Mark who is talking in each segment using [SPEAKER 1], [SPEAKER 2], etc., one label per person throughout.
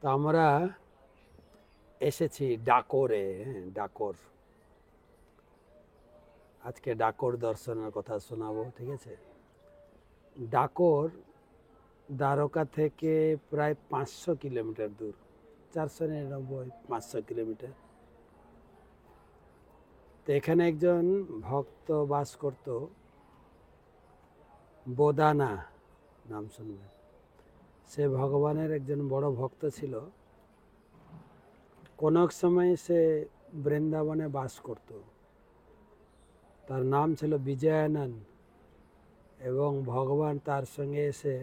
[SPEAKER 1] তো আমরা এসেছি ডাকরে। ডাকর, আজকে ডাকর দর্শনের কথা শোনাবো, ঠিক আছে? ডাকর দ্বারকা থেকে প্রায় 500 কিলোমিটার দূর, 499, 500 কিলোমিটার। তো এখানে একজন ভক্ত বাস করত, বোদানা নাম শুনবেন। সে ভগবানের একজন বড় ভক্ত ছিল। কোন এক সময় সে বৃন্দাবনে বাস করত। তার নাম ছিল বিজয়ানন্দ, এবং ভগবান তার সঙ্গে এসে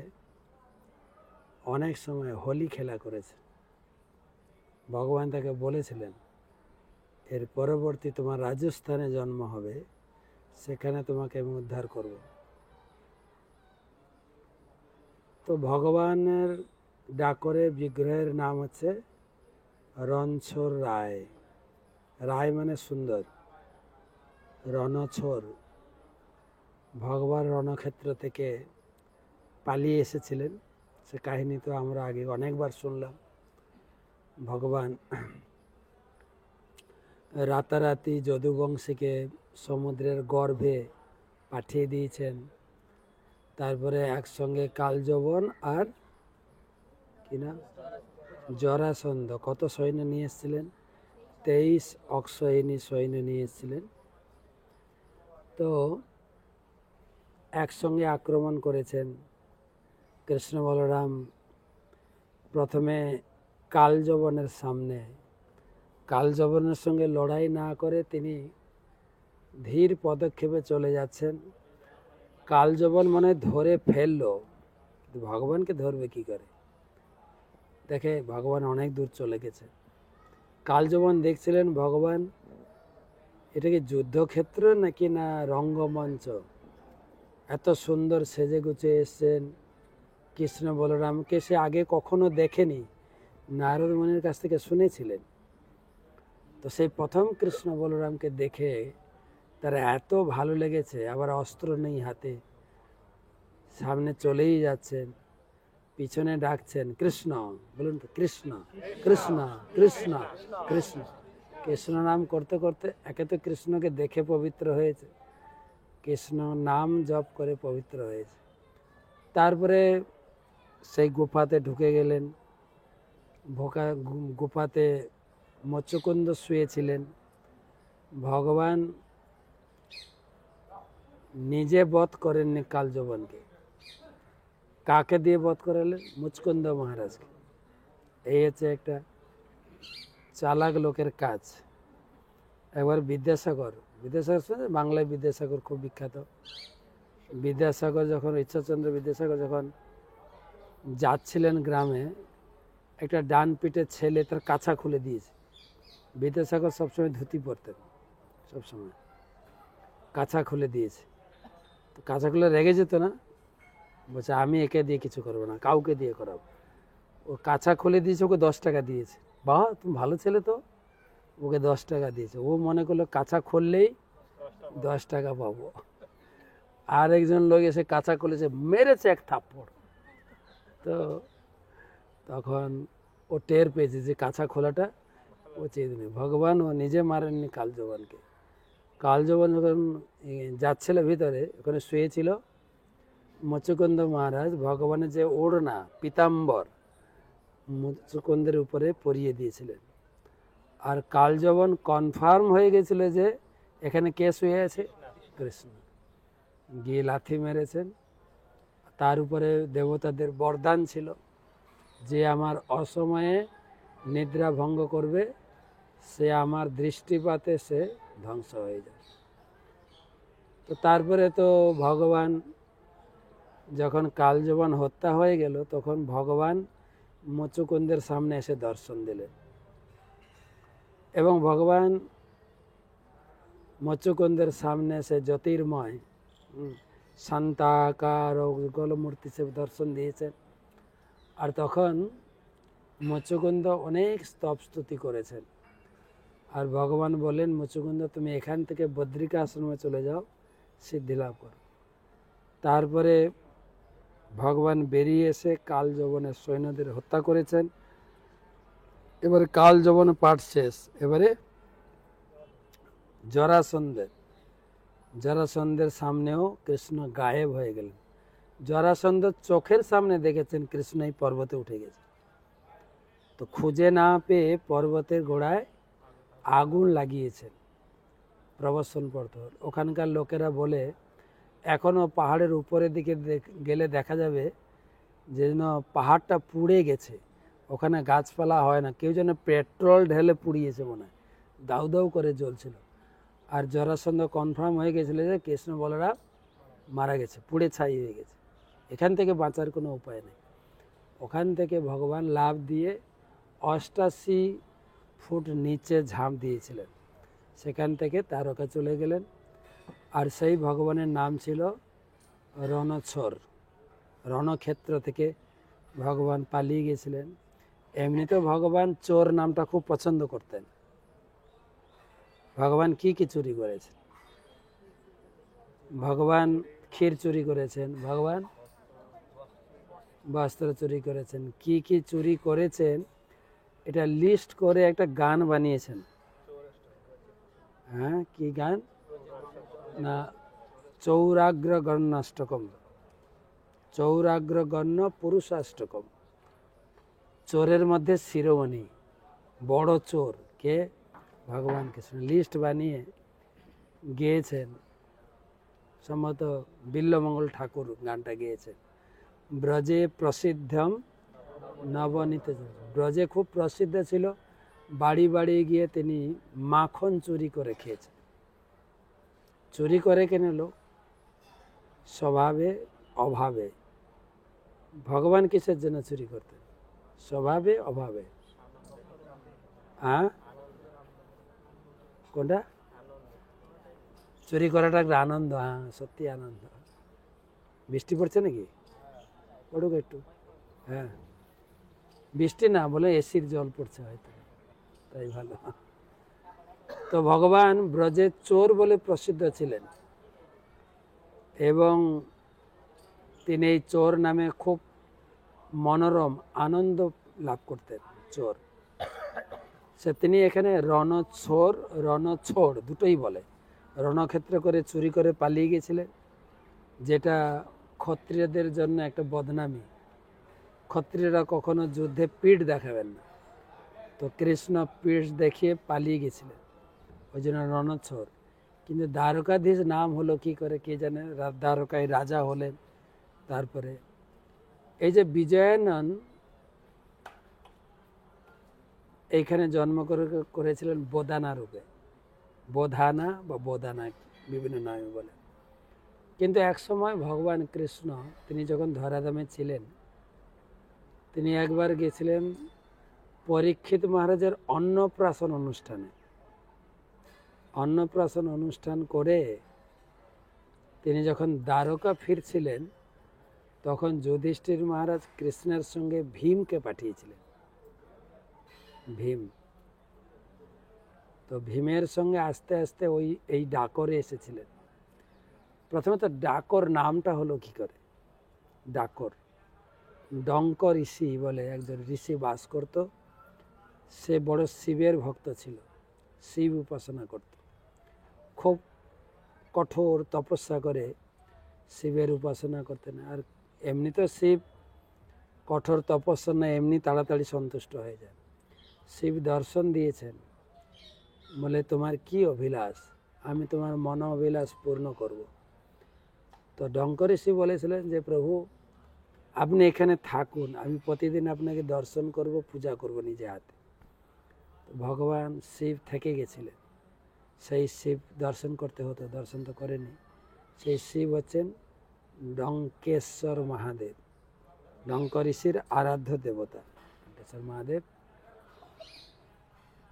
[SPEAKER 1] অনেক সময় হোলি খেলা করেছে। ভগবান তাকে বলেছিলেন, এর পরবর্তী তোমার রাজস্থানে জন্ম হবে, সেখানে তোমাকে আমি উদ্ধার করব। তো ভগবানের ডাকরে বিগ্রহের নাম হচ্ছে রণছোড় রায়। রায় মানে সুন্দর, রণছোড়। ভগবান রণক্ষেত্র থেকে পালিয়ে এসেছিলেন, সে কাহিনী তো আমরা আগে অনেকবার শুনলাম। ভগবান রাতারাতি যদুবংশীকে সমুদ্রের গর্ভে পাঠিয়ে দিয়েছেন। তারপরে একসঙ্গে কালযবন আর কি না জরাসন্ধ কত সৈন্য নিয়ে এসেছিলেন, 23 অক্ষয়িনী সৈন্য নিয়ে এসেছিলেন। তো একসঙ্গে আক্রমণ করেছেন। কৃষ্ণ বলরাম প্রথমে কালযবনের সামনে, কালযবনের সঙ্গে লড়াই না করে তিনি ধীর পদক্ষেপে চলে যাচ্ছেন। কালযবন মনে ধরে ফেললো, কিন্তু ভগবানকে ধরবে কি করে? দেখে ভগবান অনেক দূর চলে গেছে। কালযবন দেখছিলেন ভগবান এটা কি যুদ্ধক্ষেত্র নাকি না রঙ্গমঞ্চ। এত সুন্দর সেজে গুছে এসছেন। কৃষ্ণ বলরামকে সে আগে কখনো দেখেনি, নারদ মুনির কাছ থেকে শুনেছিলেন। তো সেই প্রথম কৃষ্ণ বলরামকে দেখে তার এত ভালো লেগেছে। আবার অস্ত্র নেই হাতে, সামনে চলেই যাচ্ছেন, পিছনে ডাকছেন কৃষ্ণ, বলুন তো কৃষ্ণ কৃষ্ণ কৃষ্ণ কৃষ্ণ। কৃষ্ণ নাম করতে করতে একে তো কৃষ্ণকে দেখে পবিত্র হয়েছে, কৃষ্ণ নাম জপ করে পবিত্র হয়েছে। তারপরে সেই গুফাতে ঢুকে গেলেন। গুফাতে মৎস্যকুন্দ শুয়েছিলেন। ভগবান নিজে বধ করেননি কালযবনকে, কাকে দিয়ে বধ করালেন? মুচকুন্দ মহারাজকে। এই হচ্ছে একটা চালাক লোকের কাজ। একবার বিদ্যাসাগর, বিদ্যাসাগর বাংলায় বিদ্যাসাগর খুব বিখ্যাত। বিদ্যাসাগর যখন, ঈশ্বরচন্দ্র বিদ্যাসাগর যখন যাচ্ছিলেন গ্রামে, একটা ডান পিঠের ছেলে তার কাছা খুলে দিয়েছে। বিদ্যাসাগর সবসময় ধুতি পরতেন, সবসময় কাছা খুলে দিয়েছে। তো কাছা খুলে রেগে যেত না, বলছে আমি একে দিয়ে কিছু করবো না, কাউকে দিয়ে করাবো। ও কাছা খুলে দিয়েছে, ওকে 10 টাকা দিয়েছে। বাহ, তুমি ভালো ছেলে তো, ওকে 10 টাকা দিয়েছে। ও মনে করলো কাছা খুললেই 10 টাকা পাবো। আর একজন লোক এসে কাছা খুলেছে, মেরেছে এক থাপ্পড়। তো তখন ও টের পেয়েছে যে কাছা খোলাটা উচিত নেই। ভগবান ও নিজে মারেননি কালযবনকে। কালযবন যখন যাচ্ছিল ভিতরে, ওখানে শুয়েছিল মৎস্যকুন্দ মহারাজ, ভগবানের যে ওড়না পিতাম্বর মৎস্যকুন্দের উপরে পরিয়ে দিয়েছিলেন। আর কালযবন কনফার্ম হয়ে গেছিল যে এখানে কে শুয়ে আছে? কৃষ্ণ। গিয়ে লাথি মেরেছেন। তার উপরে দেবতাদের বরদান ছিল যে আমার অসময়ে নিদ্রা ভঙ্গ করবে, সে আমার দৃষ্টিপাতে সে ধ্বংস হয়ে যাবে। তো তারপরে তো ভগবান যখন কালযবন হত্যা হয়ে গেল, তখন ভগবান মৎস্যকুন্দের সামনে এসে দর্শন দিলেন। এবং ভগবান মৎস্যকুন্দের সামনে এসে জ্যোতির্ময় শান্তাকার ও গোলমূর্তি সে দর্শন দিয়েছেন। আর তখন মৎস্যকুন্দ অনেক স্তব স্তুতি করেছেন। আর ভগবান বলেন, মৎস্যকুন্দ তুমি এখান থেকে বদ্রিকা আশ্রমে চলে যাও, সিদ্ধি লাভ করো। তারপরে ভগবান বেরিয়ে এসে কালযবনের সৈন্যদের হত্যা করেছেন। এবারে কাল যবন পাঠ শেষ। এবারে জরাসন্ধের সামনেও কৃষ্ণ গায়েব হয়ে গেলেন। জরাসন্ধ চোখের সামনে দেখেছেন কৃষ্ণ এই পর্বতে উঠে গেছে, তো খুঁজে না পেয়ে পর্বতের গোড়ায় আগুন লাগিয়েছেন প্রবর্ষণ করতে হল। ওখানকার লোকেরা বলে এখনো পাহাড়ের উপরের দিকে গেলে দেখা যাবে যেন পাহাড়টা পুড়ে গেছে, ওখানে গাছপালা হয় না, কেউ যেন পেট্রোল ঢেলে পুড়িয়েছে মনে হয়, দাউ দাউ করে জ্বলছিল। আর জরাসন্ধ কনফার্ম হয়ে গেছিল যে কৃষ্ণ বলরাম মারা গেছে, পুড়ে ছাই হয়ে গেছে, এখান থেকে বাঁচার কোনো উপায় নেই। ওখান থেকে ভগবান লাফ দিয়ে 88 ফুট নিচে ঝাঁপ দিয়েছিলেন, সেখান থেকে তারকা চলে গেলেন। আর সেই ভগবানের নাম ছিল রণছোর। রণক্ষেত্র থেকে ভগবান পালিয়ে গেছিলেন। এমনিতেও ভগবান চোর নামটা খুব পছন্দ করতেন। ভগবান কি কি চুরি করেছেন? ভগবান ক্ষীর চুরি করেছেন, ভগবান বস্ত্র চুরি করেছেন। কি কি চুরি করেছেন এটা লিস্ট করে একটা গান বানিয়েছেন। হ্যাঁ, কি গান? না, চৌরাগ্র গণ্যাষ্টকম, চৌরাগ্র গণ্য পুরুষাষ্টকম। চোরের মধ্যে শিরোমণি, বড় চোর কে? ভগবান কৃষ্ণ। লিস্ট বানিয়ে গেয়েছেন, সম্ভবত বিল্লমঙ্গল ঠাকুর গানটা গেয়েছেন। ব্রজে প্রসিদ্ধম নবনীত, ব্রজে খুব প্রসিদ্ধ ছিল, বাড়ি বাড়ি গিয়ে তিনি মাখন চুরি করে খেয়েছেন। চুরি করে কেন লোক? স্বভাবে অভাবে। ভগবান কিসের জন্য চুরি করতেন? স্বভাবে অভাবে। হ্যাঁ, কোনটা? চুরি করাটা একটা আনন্দ। হ্যাঁ, সত্যি আনন্দ। বৃষ্টি পড়ছে নাকি? পড়ুক একটু। হ্যাঁ, বৃষ্টি না বলে এসির জল পড়ছে হয়তো, তাই ভালো। তো ভগবান ব্রজের চোর বলে প্রসিদ্ধ ছিলেন, এবং তিনি এই চোর নামে খুব মনোরম আনন্দ লাভ করতেন। চোর সে তিনি এখানে রণছোড় দুটোই বলে। রণক্ষেত্র করে চুরি করে পালিয়ে গেছিলেন, যেটা ক্ষত্রিয়দের জন্য একটা বদনামি। ক্ষত্রিয়রা কখনো যুদ্ধে পিঠ দেখাবেন না, তো কৃষ্ণ পিঠ দেখিয়ে পালিয়ে গেছিলেন, ওই জন্য রণছোড়। কিন্তু দ্বারকাধীশ নাম হলো কি করে কে জানে, দ্বারকায় রাজা হলেন। তারপরে এই যে বিজয়ানন এইখানে জন্ম করেছিলেন বোধানা রূপে, বোধানা বা বোধানা বিভিন্ন নামে বলে। কিন্তু এক সময় ভগবান কৃষ্ণ তিনি যখন ধরাধামে ছিলেন, তিনি একবার গেছিলেন পরীক্ষিত মহারাজের অন্নপ্রাশন অনুষ্ঠানে। অন্নপ্রাশন অনুষ্ঠান করে তিনি যখন দ্বারকা ফিরছিলেন, তখন যুধিষ্ঠির মহারাজ কৃষ্ণের সঙ্গে ভীমকে পাঠিয়েছিলেন। ভীম, তো ভীমের সঙ্গে আস্তে আস্তে এই ডাকরে এসেছিলেন। প্রথমে তো ডাকর নামটা হলো কি করে? ডাকর, ডঙ্ক ঋষি বলে একজন ঋষি বাস করত। সে বড় শিবের ভক্ত ছিল, শিব উপাসনা করত, খুব কঠোর তপস্যা করে শিবের উপাসনা করতেন। আর এমনি তো শিব কঠোর তপস্যা না এমনি তাড়াতাড়ি সন্তুষ্ট হয়ে যায়। শিব দর্শন দিয়েছেন, বলে তোমার কি অভিলাষ? আমি তোমার মন অভিলাষ পূর্ণ করব। তো ডঙ্ক ঋষি বলেছিলেন যে প্রভু আপনি এখানে থাকুন, আমি প্রতিদিন আপনাকে দর্শন করব, পূজা করব নিজে হাতে। তো ভগবান শিব থেকে গেছিলেন, সেই শিব দর্শন করতে হতো, দর্শন তো করেনি। সেই শিব হচ্ছেন ডঙ্কেশ্বর মহাদেব, ডঙ্ক ঋষির আরাধ্য দেবতা ডঙ্কেশ্বর মহাদেব।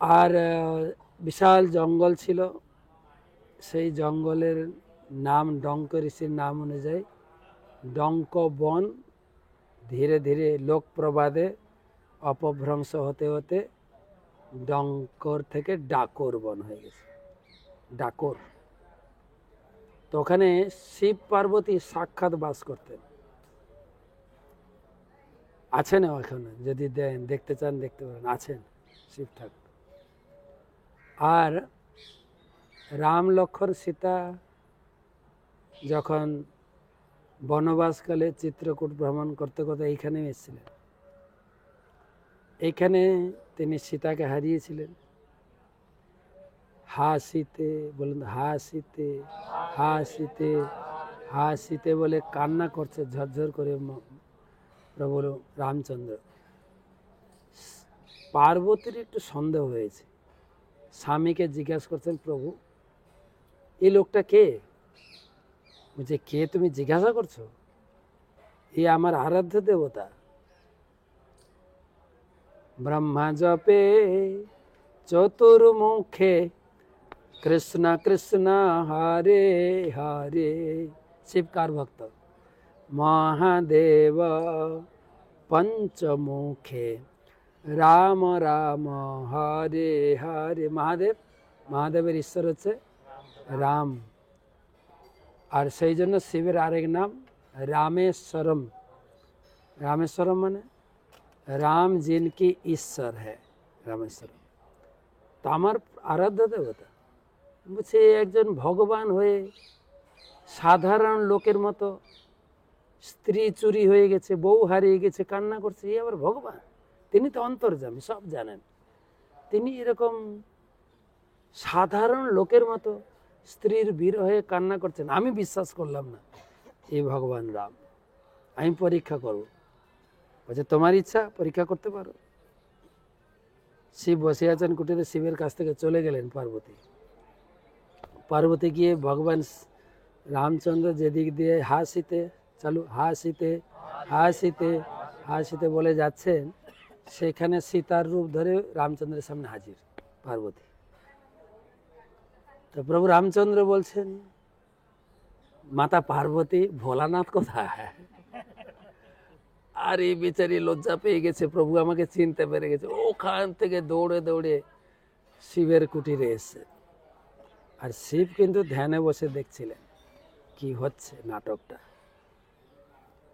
[SPEAKER 1] আর বিশাল জঙ্গল ছিল, সেই জঙ্গলের নাম ডঙ্ক ঋষির নাম অনুযায়ী ডঙ্ক বন। ধীরে ধীরে লোক প্রবাদে অপভ্রংশ হতে হতে ডঙ্কর থেকে ডাকর বন হয়ে গেছে, ডাকর। তো ওখানে শিব পার্বতী সাক্ষাৎ বাস করতেন, আছেন ওখানে, যদি দেখতে চান দেখতে পারেন, আছেন। শিব ঠাকুর। আর রাম লক্ষ্মণ সীতা যখন বনবাসকালে চিত্রকূট ভ্রমণ করতে করতে এইখানে এসেছিলেন, এইখানে তিনি সীতাকে হারিয়েছিলেন। হাসিতে বলুন, হাসিতে হাসিতে হাসিতে বলে কান্না করছে ঝরঝর করে প্রভু রামচন্দ্র। পার্বতীর একটু সন্দেহ হয়েছে, স্বামীকে জিজ্ঞাসা করছেন, প্রভু এই লোকটা কে? বলছে, কে তুমি জিজ্ঞাসা করছো? এ আমার আরাধ্য দেবতা। ব্রহ্মা জপে চতুর্মুখে কৃষ্ণ কৃষ্ণ হরে হরে। শিব কার ভক্ত? মহাদেব পঞ্চমুখে রাম রাম হরে হরে। মহাদেবের ঈশ্বর হচ্ছে রাম। আর সেই জন্য শিবের আরেক নাম রামেশ্বরম। রামেশ্বরম মানে রাম जिनकी ঈশ্বর হ্যাঁ, রামেশ্বরম। তো আমার আরাধ্য দেবতা। বলছে একজন ভগবান হয়ে সাধারণ লোকের মতো স্ত্রী চুরি হয়ে গেছে, বউ হারিয়ে গেছে, কান্না করছে, এই আবার ভগবান? তিনি তো অন্তর্যামী, সব জানেন। তিনি এরকম সাধারণ লোকের মতো স্ত্রীর বিরহে কান্না করছেন। আমি বিশ্বাস করলাম না এই ভগবান রাম, আমি পরীক্ষা করব। বলছে, তোমার ইচ্ছা, পরীক্ষা করতে পারো। শিব বসে আছেন কুটিরে, শিবের কাছ থেকে চলে গেলেন পার্বতী। পার্বতী গিয়ে ভগবান রামচন্দ্র যেদিক দিয়ে হাসিতে চালু হাসিতে হাসিতে হাসিতে বলে যাচ্ছেন, সেখানে সীতার রূপ ধরে রামচন্দ্রের সামনে হাজির পার্বতী। তো প্রভু রামচন্দ্র বলছেন, মাতা পার্বতী, ভোলানাথ কোথায়? আর এই বেচারি লজ্জা পেয়ে গেছে, প্রভু আমাকে চিনতে পেরে গেছে। ওখান থেকে দৌড়ে দৌড়ে শিবের কুটিরে এসে, আর শিব কিন্তু ধ্যানে বসে দেখছিলেন কি হচ্ছে নাটকটা।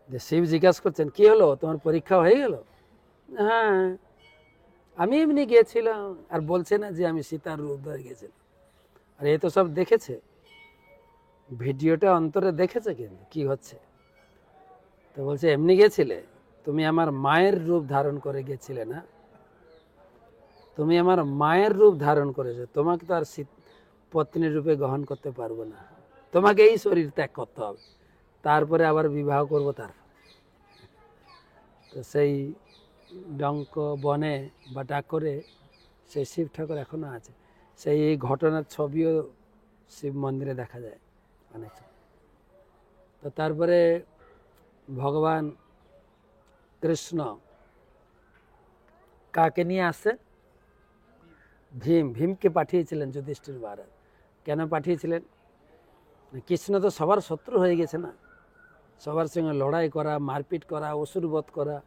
[SPEAKER 1] যে শিব জিজ্ঞাসা করছেন, কি হলো, তোমার পরীক্ষা হয়ে গেল? হ্যাঁ, আমি এমনি গিয়েছিলাম। আর বলছে না যে আমি সীতার রূপ ধরে গেছিলাম। আর এ তো সব দেখেছে, ভিডিওটা অন্তরে দেখেছে কিন্তু কি হচ্ছে। তো বলছে, এমনি গেছিলে? তুমি আমার মায়ের রূপ ধারণ করে গেছিলে না? তুমি আমার মায়ের রূপ ধারণ করেছো, তোমাকে তো আর পত্নীর রূপে গ্রহণ করতে পারবো না, তোমাকে এই শরীর ত্যাগ করতে হবে, তারপরে আবার বিবাহ করবো। তার তো সেই ডঙ্ক বনে বা ডাকরে সেই শিব ঠাকুর এখনো আছে। সেই এই ঘটনার ছবিও শিব মন্দিরে দেখা যায় অনেক। তো তারপরে ভগবান কৃষ্ণ কাকে নিয়ে আসছে? ভীমকে পাঠিয়েছিলেন যুধিষ্ঠির মহারাজ। কেন পাঠিয়েছিলেন? কৃষ্ণ তো সবার শত্রু হয়ে গেছে না, সবার সঙ্গে লড়াই করা, মারপিট করা, অসুরবধ করা।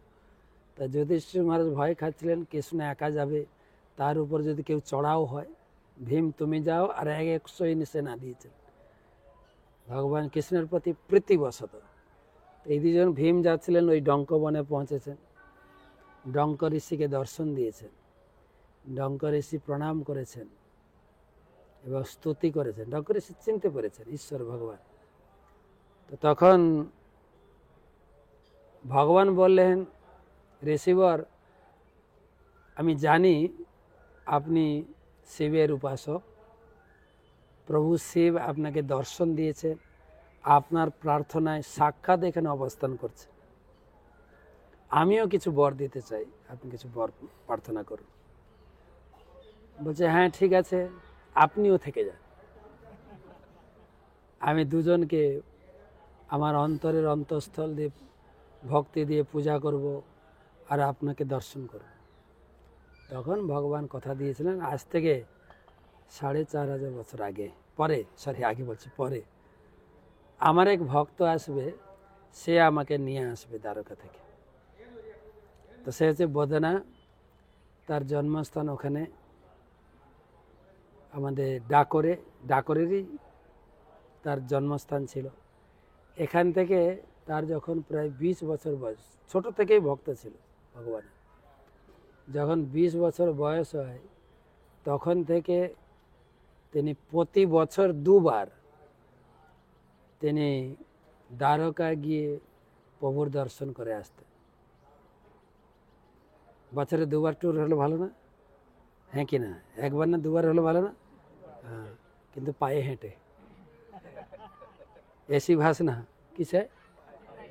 [SPEAKER 1] তা যুধিষ্ঠির মহারাজ ভয় খাচ্ছিলেন কৃষ্ণ একা যাবে, তার উপর যদি কেউ চড়াও হয়। ভীম তুমি যাও, আর 100 সৈন্য সেনা দিয়েছেন ভগবান কৃষ্ণের প্রতি প্রীতিবশত। এই দুজন ভীম যাচ্ছিলেন, ওই ডঙ্ক বনে পৌঁছেছেন। ডঙ্ক ঋষিকে দর্শন দিয়েছেন, ডঙ্ক ঋষি প্রণাম করেছেন এবং স্তুতি করেছেন। ডঙ্ক ঋষি চিনতে পেরেছেন ঈশ্বর ভগবান। তো তখন ভগবান বললেন, ঋষিবর, আমি জানি আপনি শিবের উপাসক, প্রভু শিব আপনাকে দর্শন দিয়েছে, আপনার প্রার্থনায় সাক্ষাৎ এখানে অবস্থান করছে। আমিও কিছু বর দিতে চাই, আপনি কিছু বর প্রার্থনা করুন। বলছে, হ্যাঁ ঠিক আছে, আপনিও থেকে যান, আমি দুজনকে আমার অন্তরের অন্তঃস্থল দিয়ে ভক্তি দিয়ে পূজা করব আর আপনাকে দর্শন করব। তখন ভগবান কথা দিয়েছিলেন, আজ থেকে 4500 বছর আগে পরে আমার এক ভক্ত আসবে, সে আমাকে নিয়ে আসবে দ্বারকা থেকে। তো সে হচ্ছে বদনা, তার জন্মস্থান ওখানে আমাদের ডাকরেরই তার জন্মস্থান ছিল। এখান থেকে তার যখন প্রায় 20 বছর বয়স, ছোট থেকেই ভক্ত ছিল ভগবান। যখন 20 বছর বয়স হয় তখন থেকে তিনি প্রতি বছর 2বার তিনি দ্বারকা গিয়ে প্রভুর দর্শন করে আসতেন। বছরে 2বার ট্যুর হলে ভালো না? হ্যাঁ কি না? 1বার না 2বার হলে ভালো না? হ্যাঁ, কিন্তু পায়ে হেঁটে, এসি বাস না, কিসে?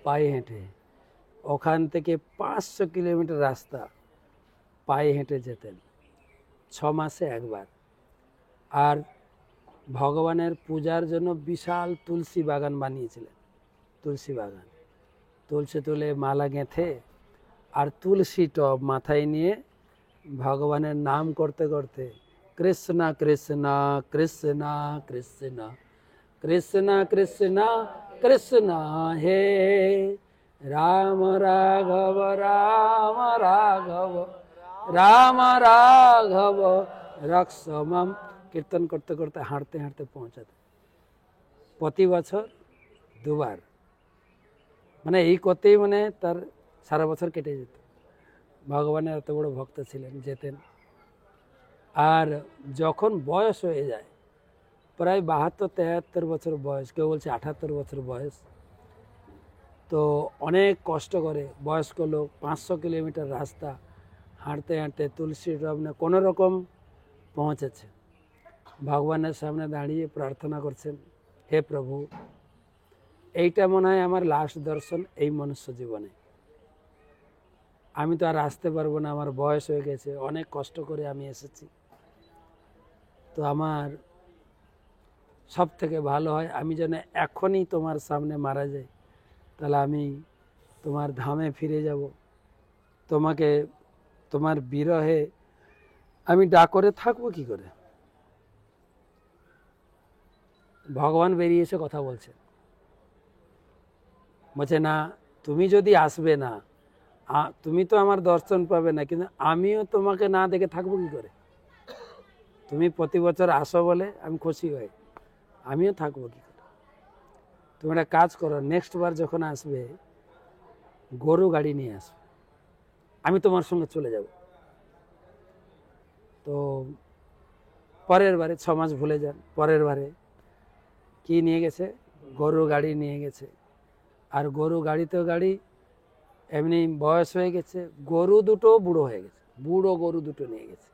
[SPEAKER 1] পায়ে হেঁটে। ওখান থেকে 500 কিলোমিটার রাস্তা পায়ে হেঁটে যেতেন 6 মাসে 1বার। আর ভগবানের পূজার জন্য বিশাল তুলসী বাগান বানিয়েছিলেন। তুলসী বাগান, তুলসী তুলে মালা গেঁথে আর তুলসী টব মাথায় নিয়ে ভগবানের নাম করতে করতে কৃষ্ণ কৃষ্ণ কৃষ্ণ কৃষ্ণ কৃষ্ণ কৃষ্ণ কৃষ্ণ হে রাম রাঘব রাম রাঘব রাম রাঘব রক্ষমম কীর্তন করতে করতে হাঁটতে হাঁটতে পৌঁছাতে। প্রতি বছর 2বার, মানে এই করতেই মানে তার সারা বছর কেটে যেত। ভগবানের এত বড় ভক্ত ছিলেন, যেতেন। আর যখন বয়স হয়ে যায়, প্রায় 72-73 বছর বয়স, কেউ বলছে 78 বছর বয়স, তো অনেক কষ্ট করে বয়স্ক লোক 500 কিলোমিটার রাস্তা হাঁটতে হাঁটতে তুলসী টব নিয়ে কোনো রকম পৌঁছেছে। ভগবানের সামনে দাঁড়িয়ে প্রার্থনা করছেন, হে প্রভু, এইটা মনে হয় আমার লাস্ট দর্শন এই মনুষ্য জীবনে। আমি তো আর আসতে পারবো না, আমার বয়স হয়ে গেছে, অনেক কষ্ট করে আমি এসেছি। তো আমার সব থেকে ভালো হয় আমি যেন এখনই তোমার সামনে মারা যাই, তাহলে আমি তোমার ধামে ফিরে যাব। তোমাকে, তোমার বিরহে আমি ডাকরে থাকবো কি করে? ভগবান বেরিয়ে এসে কথা বলছে, বলছে না, তুমি যদি আসবে না, তুমি তো আমার দর্শন পাবে না, কিন্তু আমিও তোমাকে না দেখে থাকবো কি করে? তুমি প্রতি বছর আসো বলে আমি খুশি হই, আমিও থাকবো কি করে? তুমি একটা কাজ করো, নেক্সট বার যখন আসবে গরু গাড়ি নিয়ে আসবে, আমি তোমার সঙ্গে চলে যাব। তো পরের বারে 6 মাস ভুলে যান, পরের বারে কি নিয়ে গেছে? গরু গাড়ি নিয়ে গেছে। আর গরু গাড়িতেও গাড়ি, এমনি বয়স হয়ে গেছে, গরু দুটো বুড়ো হয়ে গেছে, বুড়ো গরু দুটো নিয়ে গেছে।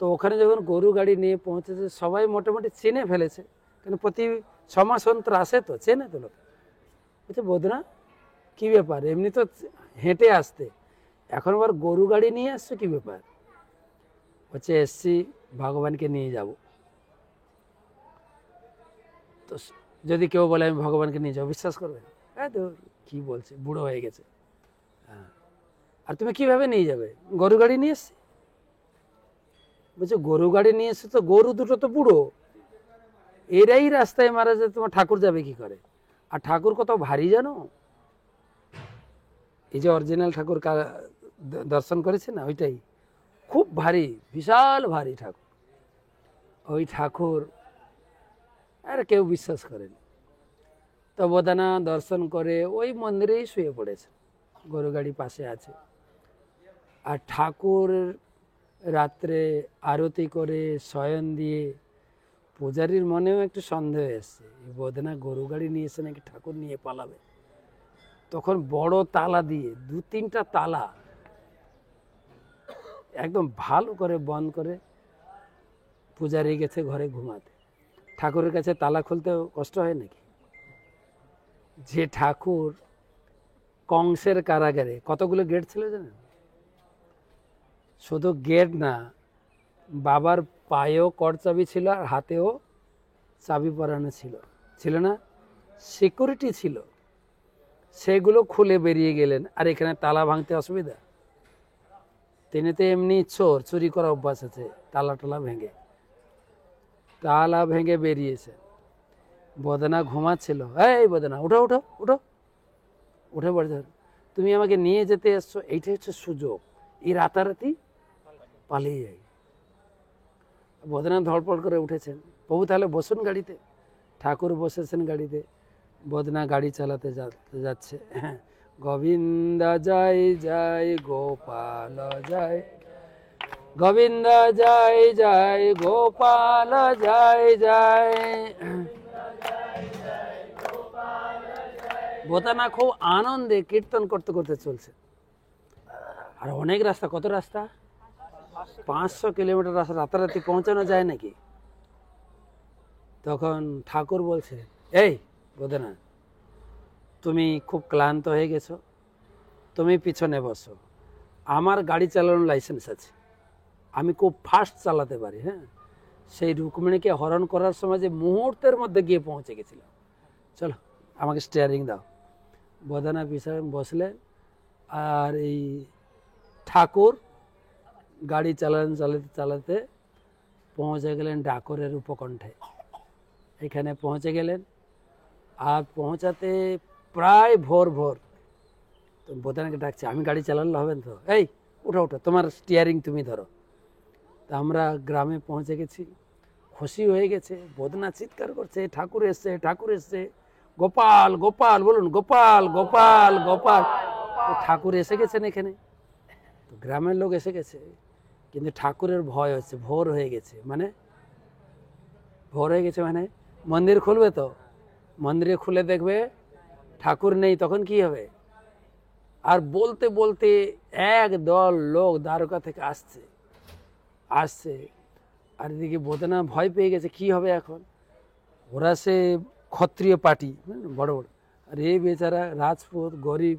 [SPEAKER 1] তো ওখানে যখন গরু গাড়ি নিয়ে পৌঁছেছে, সবাই মোটামুটি চিনে ফেলেছে, কিন্তু প্রতি 6 মাস অন্তর আসে, তো চেনে তো লোক। বলছে, বোধনা কী ব্যাপার, এমনি তো হেঁটে আসতে, এখন আবার গরু গাড়ি নিয়ে আসছো, কী ব্যাপার? হচ্ছে এসছি ভগবানকে নিয়ে যাব। তো যদি কেউ বলে আমি ভগবানকে নিয়ে যাবো, বিশ্বাস করবে? হ্যাঁ, তো কী বলছে, বুড়ো হয়ে গেছে। হ্যাঁ, আর তুমি কিভাবে নিয়ে যাবে? গরু গাড়ি নিয়ে এসছি। বলছে, গরু গাড়ি নিয়ে এসছে তো গরু দুটো তো বুড়ো, এরাই রাস্তায় মারা যায়, তোমার ঠাকুর যাবে কি করে? আর ঠাকুর কত ভারী জানো? এই যে অরিজিনাল ঠাকুর দর্শন করেছে না, ওইটাই খুব ভারী, বিশাল ভারী ঠাকুর। ওই ঠাকুর আর কেউ বিশ্বাস করেনি। তো বোদানা দর্শন করে ওই মন্দিরেই শুয়ে পড়েছে, গরু গাড়ি পাশে আছে। আর ঠাকুর রাত্রে আরতি করে শয়ন দিয়ে পূজারীর মনেও একটু সন্দেহ এসছে, বোধনা গরু গাড়ি নিয়ে এসে নাকি ঠাকুর নিয়ে পালাবে। তখন বড় তালা দিয়ে 2-3টা তালা একদম ভালো করে বন্ধ করে পূজারি গেছে ঘরে ঘুমাতে। ঠাকুরের কাছে তালা খুলতেও কষ্ট হয় নাকি? যে ঠাকুর কংসের কারাগারে কতগুলো গেট ছিল জানেন? শুধু গেট না, বাবার পায়েও করচাবি ছিল আর হাতেও চাবি পরানো ছিল, ছিল না? সিকিউরিটি ছিল, সেগুলো খুলে বেরিয়ে গেলেন। আর এখানে তালা ভাঙতে অসুবিধা? তিনি তো এমনি চোর, চুরি করা অভ্যাস আছে, তালা টালা ভেঙে, তালা ভেঙে বেরিয়েছে। বদনা ঘুমাচ্ছিল, এই বদনা উঠো উঠো উঠো, উঠে পড়ে, তুমি আমাকে নিয়ে যেতে এসছো, এইটাই হচ্ছে সুযোগ, এই রাতারাতি পালিয়ে যাই। বদনা ধড়পড় করে উঠেছেন, প্রভু তাহলে বসুন গাড়িতে। ঠাকুর বসেছেন গাড়িতে, বদনা গাড়ি চালাতে যাচ্ছে। হ্যাঁ, গোবিন্দ জয় জয় গোপাল জয়, গোবিন্দ জয় জয় গোপাল জয় জয়। বোতানা খুব আনন্দে কীর্তন করতে করতে চলছে। আর অনেক রাস্তা, কত রাস্তা? 500 কিলোমিটার রাস্তা, রাতারাতি পৌঁছানো যায় নাকি? তখন ঠাকুর বলছে, এই বোতানা, তুমি খুব ক্লান্ত হয়ে গেছো, তুমি পিছনে বসো, আমার গাড়ি চালানোর লাইসেন্স আছে, আমি খুব ফাস্ট চালাতে পারি। হ্যাঁ, সেই রুক্মিণীকে হরণ করার সময় যে মুহূর্তের মধ্যে গিয়ে পৌঁছে গেছিলাম, চলো আমাকে স্টিয়ারিং দাও। বদানা পিছনে বসলেন, আর এই ঠাকুর গাড়ি চালাতে চালাতে পৌঁছে গেলেন ডাকরের উপকণ্ঠে। এখানে পৌঁছে গেলেন, আর পৌঁছাতে প্রায় ভোর ভোর। তো বোতানাকে ডাকছে, আমি গাড়ি চালালে হবে তো, এই উঠো উঠো, তোমার স্টিয়ারিং তুমি ধরো। তা আমরা গ্রামে পৌঁছে গেছি, খুশি হয়ে গেছে। বোদনা চিৎকার করছে, ঠাকুর এসছে, ঠাকুর এসছে, গোপাল গোপাল বলুন, গোপাল গোপাল গোপাল। তো ঠাকুর এসে গেছেন এখানে, তো গ্রামের লোক এসে গেছে, কিন্তু ঠাকুরের ভয় হচ্ছে, ভোর হয়ে গেছে। মানে ভোর হয়ে গেছে মানে মন্দির খুলবে তো, মন্দিরে খুলে দেখবে ঠাকুর নেই, তখন কি হবে? আর বলতে বলতে এক দল লোক দ্বারকা থেকে আসছে আসছে, আর এদিকে বোদনা ভয় পেয়ে গেছে, কি হবে এখন? ওরা সে ক্ষত্রিয় পার্টি, বড় বড়, আর এই বেচারা রাজপুত গরিব,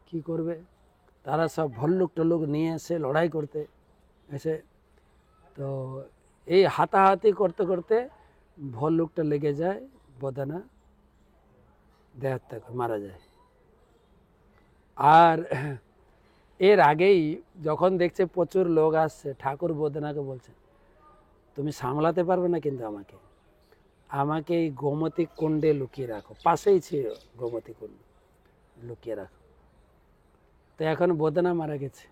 [SPEAKER 1] কি করবে? তারা সব ভল্লুক টল্লুক নিয়ে এসে লড়াই করতে এসে, তো এই হাতাহাতি করতে করতে ভল্লুকটা লেগে যায়, বোদনা দেহত্যা করে মারা যায়। আর এর আগেই যখন দেখছে প্রচুর লোক আসছে, ঠাকুর বোদনাকে বলছে, তুমি সামলাতে পারবে না, কিন্তু আমাকে এই গোমতী কুণ্ডে লুকিয়ে রাখো। পাশেই ছিল গোমতী কুণ্ড, লুকিয়ে রাখো। তো এখন বোদনা মারা গেছে,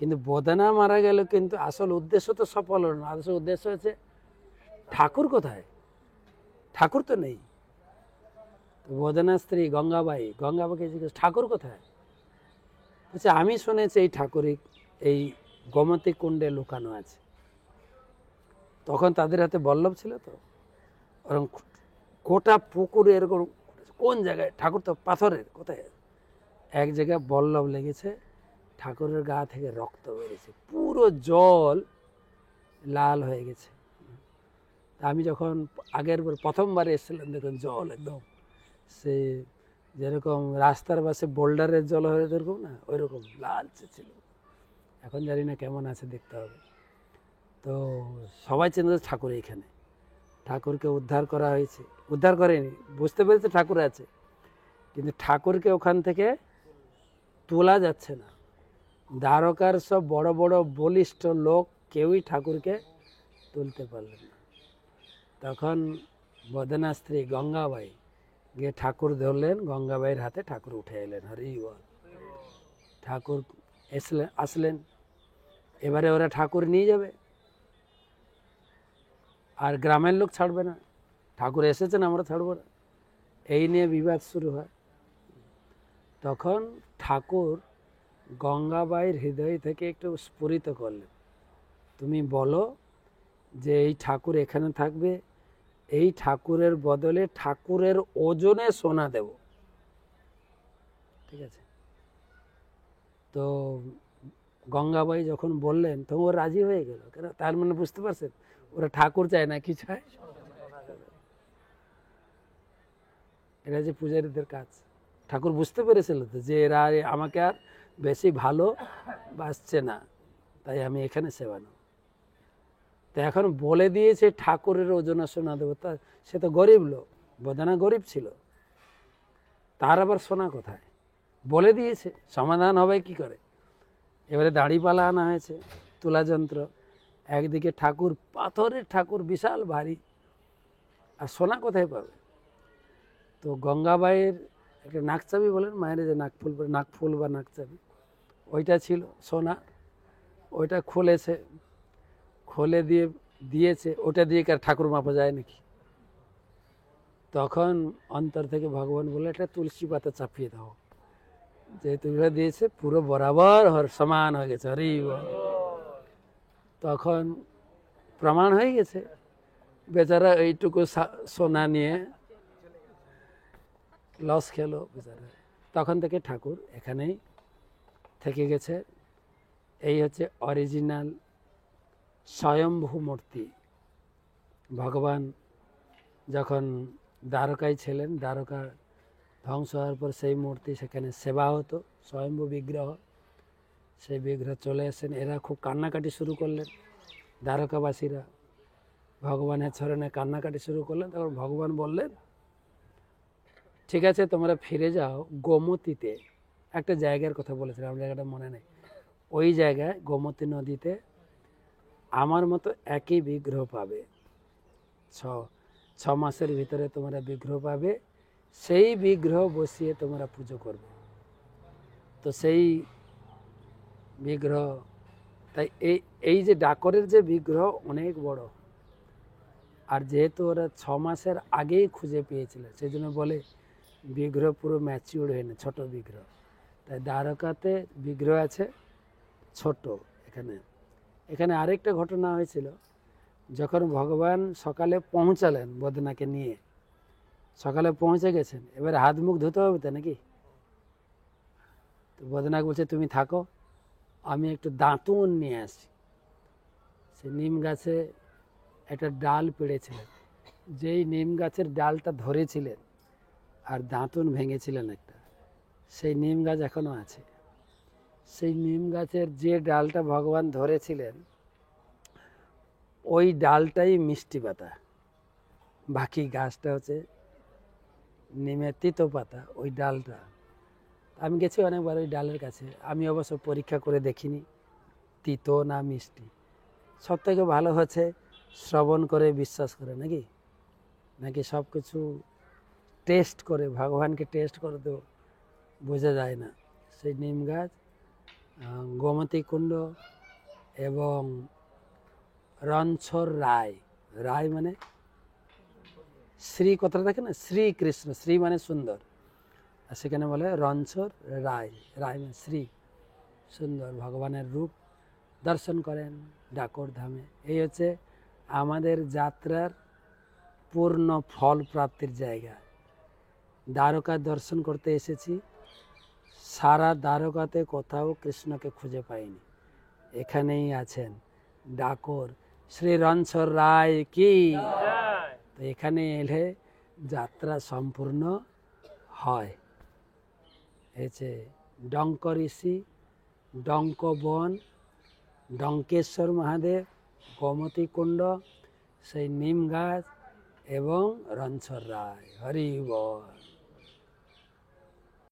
[SPEAKER 1] কিন্তু বোদনা মারা গেল, কিন্তু আসল উদ্দেশ্য তো সফল হল না। আসল উদ্দেশ্য হচ্ছে ঠাকুর কোথায়? ঠাকুর তো নেই। বোদনার স্ত্রী গঙ্গাবাইকে জিজ্ঞেস, ঠাকুর কোথায়? বলছে, আমি শুনেছি এই ঠাকুরই এই গোমতী কুণ্ডে লুকানো আছে। তখন তাদের হাতে বল্লভ ছিল, তো ওরকম গোটা পুকুরে এরকম, কোন জায়গায় ঠাকুর তো পাথরের, কোথায় এক জায়গায় বল্লভ লেগেছে, ঠাকুরের গা থেকে রক্ত বেরিয়েছে, পুরো জল লাল হয়ে গেছে। আমি যখন প্রথমবার এসেছিলাম, দেখুন জল একদম সে যেরকম রাস্তার পাশে বোল্ডারের জল হয়ে এরকম না, ওই রকম লালচে ছিল। এখন জানি না কেমন আছে, দেখতে হবে। তো সবাই চিন্তা ঠাকুর এইখানে, ঠাকুরকে উদ্ধার করা হয়েছে। উদ্ধার করেনি, বুঝতে পেরেছে ঠাকুর আছে, কিন্তু ঠাকুরকে ওখান থেকে তোলা যাচ্ছে না। দ্বারকার সব বড় বড় বলিষ্ঠ লোক কেউই ঠাকুরকে তুলতে পারলেন না। তখন বদনা স্ত্রী গঙ্গাবাই গিয়ে ঠাকুর ধরলেন, গঙ্গাবাইয়ের হাতে ঠাকুর উঠে এলেন। হরি বল। ঠাকুর আসলেন, এবারে ওরা ঠাকুর নিয়ে যাবে, আর গ্রামের লোক ছাড়বে না, ঠাকুর এসেছেন আমরা ছাড়বো না, এই নিয়ে বিবাদ শুরু হয়। তখন ঠাকুর গঙ্গাবাইয়ের হৃদয় থেকে একটু স্ফুরিত করলেন, তুমি বলো যে এই ঠাকুর এখানে থাকবে, এই ঠাকুরের বদলে ঠাকুরের ওজনে সোনা দেব, ঠিক আছে? তো গঙ্গাবাই যখন বললেন, তখন ও রাজি হয়ে গেল। কেন? তার মানে বুঝতে পারছেন, ওরা ঠাকুর চায় না, কি চায়? এটা যে পূজারীদের কাজ। ঠাকুর বুঝতে পেরেছিল তো যে এরা আমাকে আর বেশি ভালো বাসছে না, তাই আমি এখানে সেবা নেব। তো এখন বলে দিয়েছে ঠাকুরের ওজনে সোনা দেবো, তা সে তো গরিব লোক, বদনা গরিব ছিল, তার আবার সোনা কোথায়? বলে দিয়েছে, সমাধান হবে কি করে? এবারে দাঁড়িপালা আনা হয়েছে, তুলা যন্ত্র, একদিকে ঠাকুর, পাথরের ঠাকুর, বিশাল ভারী, আর সোনা কোথায় পাবে? তো গঙ্গাবাইয়ের একটা নাকচাবি বলেন, মায়ের যে নাকফুল বা নাকচাবি, ওইটা ছিল সোনা, ওইটা খুলেছে, খুলে দিয়েছে, ওটা দিয়ে কার ঠাকুর মাপা যায় নাকি? তখন অন্তর থেকে ভগবান বলে, একটা তুলসী পাতা চাপিয়ে দাও, যেহেতু বিবাহ দিয়েছে পুরো বরাবর সমান হয়ে গেছে, হরি বল। তখন প্রমাণ হয়ে গেছে, বেচারা এইটুকু সোনা নিয়ে লস খেলো বেচারা। তখন থেকে ঠাকুর এখানেই থেকে গেছে। এই হচ্ছে অরিজিনাল স্বয়ম্ভু মূর্তি। ভগবান যখন দ্বারকায় ছিলেন, দ্বারকা ধ্বংস হওয়ার পর সেই মূর্তি সেখানে সেবা হতো, স্বয়ম্ভু বিগ্রহ। সেই বিগ্রহ চলে আসেন, এরা খুব কান্নাকাটি শুরু করলেন, দ্বারকাবাসীরা ভগবানের চরণে কান্নাকাটি শুরু করলেন। তখন ভগবান বললেন, ঠিক আছে তোমরা ফিরে যাও গোমতীতে। একটা জায়গার কথা বলেছিলাম, আমার জায়গাটা মনে নেই। ওই জায়গায় গোমতী নদীতে আমার মতো একই বিগ্রহ পাবে, ছ মাসের ভিতরে তোমরা বিগ্রহ পাবে, সেই বিগ্রহ বসিয়ে তোমরা পুজো করবে। তো সেই বিগ্রহ, তাই এই যে ডাকরের যে বিগ্রহ অনেক বড়, আর যেহেতু ওরা 6 মাসের আগেই খুঁজে পেয়েছিল, সেই জন্য বলে বিগ্রহ পুরো ম্যাচিউর হয়নি, ছোট বিগ্রহ। তাই দ্বারকাতে বিগ্রহ আছে ছোট। এখানে আরেকটা ঘটনা হয়েছিল, যখন ভগবান সকালে পৌঁছালেন বদনাকে নিয়ে, সকালে পৌঁছে গেছেন, এবার হাত মুখ ধুতে হবে তো নাকি। তো বদনাকে বলছে তুমি থাকো, আমি একটু দাঁতুন নিয়ে আসি। সে নিম গাছে একটা ডাল পেড়েছিলেন, যেই নিম গাছের ডালটা ধরেছিলেন আর দাঁতুন ভেঙেছিলেন একটা, সেই নিম গাছ এখনো আছে। সেই নিম গাছের যে ডালটা ভগবান ধরেছিলেন, ওই ডালটাই মিষ্টি পাতা, বাকি গাছটা হচ্ছে নিমের তিতো পাতা। ওই ডালটা আমি গেছি অনেকবার ওই ডালের কাছে, আমি অবশ্য পরীক্ষা করে দেখিনি তিতো না মিষ্টি। সব থেকে ভালো হচ্ছে শ্রবণ করে বিশ্বাস করে, নাকি সব কিছু টেস্ট করে, ভগবানকে টেস্ট করে তো বোঝা যায় না। সেই নিম গাছ, গোমতী কুণ্ড এবং রণছর রায়, রায় মানে শ্রী কথাটা দেখে না, শ্রীকৃষ্ণ, শ্রী মানে সুন্দর, আর সেখানে বলে রণছর রায়, রায় মানে শ্রী সুন্দর, ভগবানের রূপ দর্শন করেন ডাকর ধামে। এই হচ্ছে আমাদের যাত্রার পূর্ণ ফল প্রাপ্তির জায়গা। দ্বারকা দর্শন করতে এসেছি, সারা দ্বারকাতে কোথাও কৃষ্ণকে খুঁজে পাইনি, এখানেই আছেন ডাকর শ্রী রণছর রায় কি। তো এখানে এলে যাত্রা সম্পূর্ণ হয়। হয়েছে ডঙ্ক ঋষি, ডঙ্ক বন, ডঙ্কেশ্বর মহাদেব, গোমতী কুণ্ড, সেই নিম গাছ এবং রণছর রায়, হরি বল।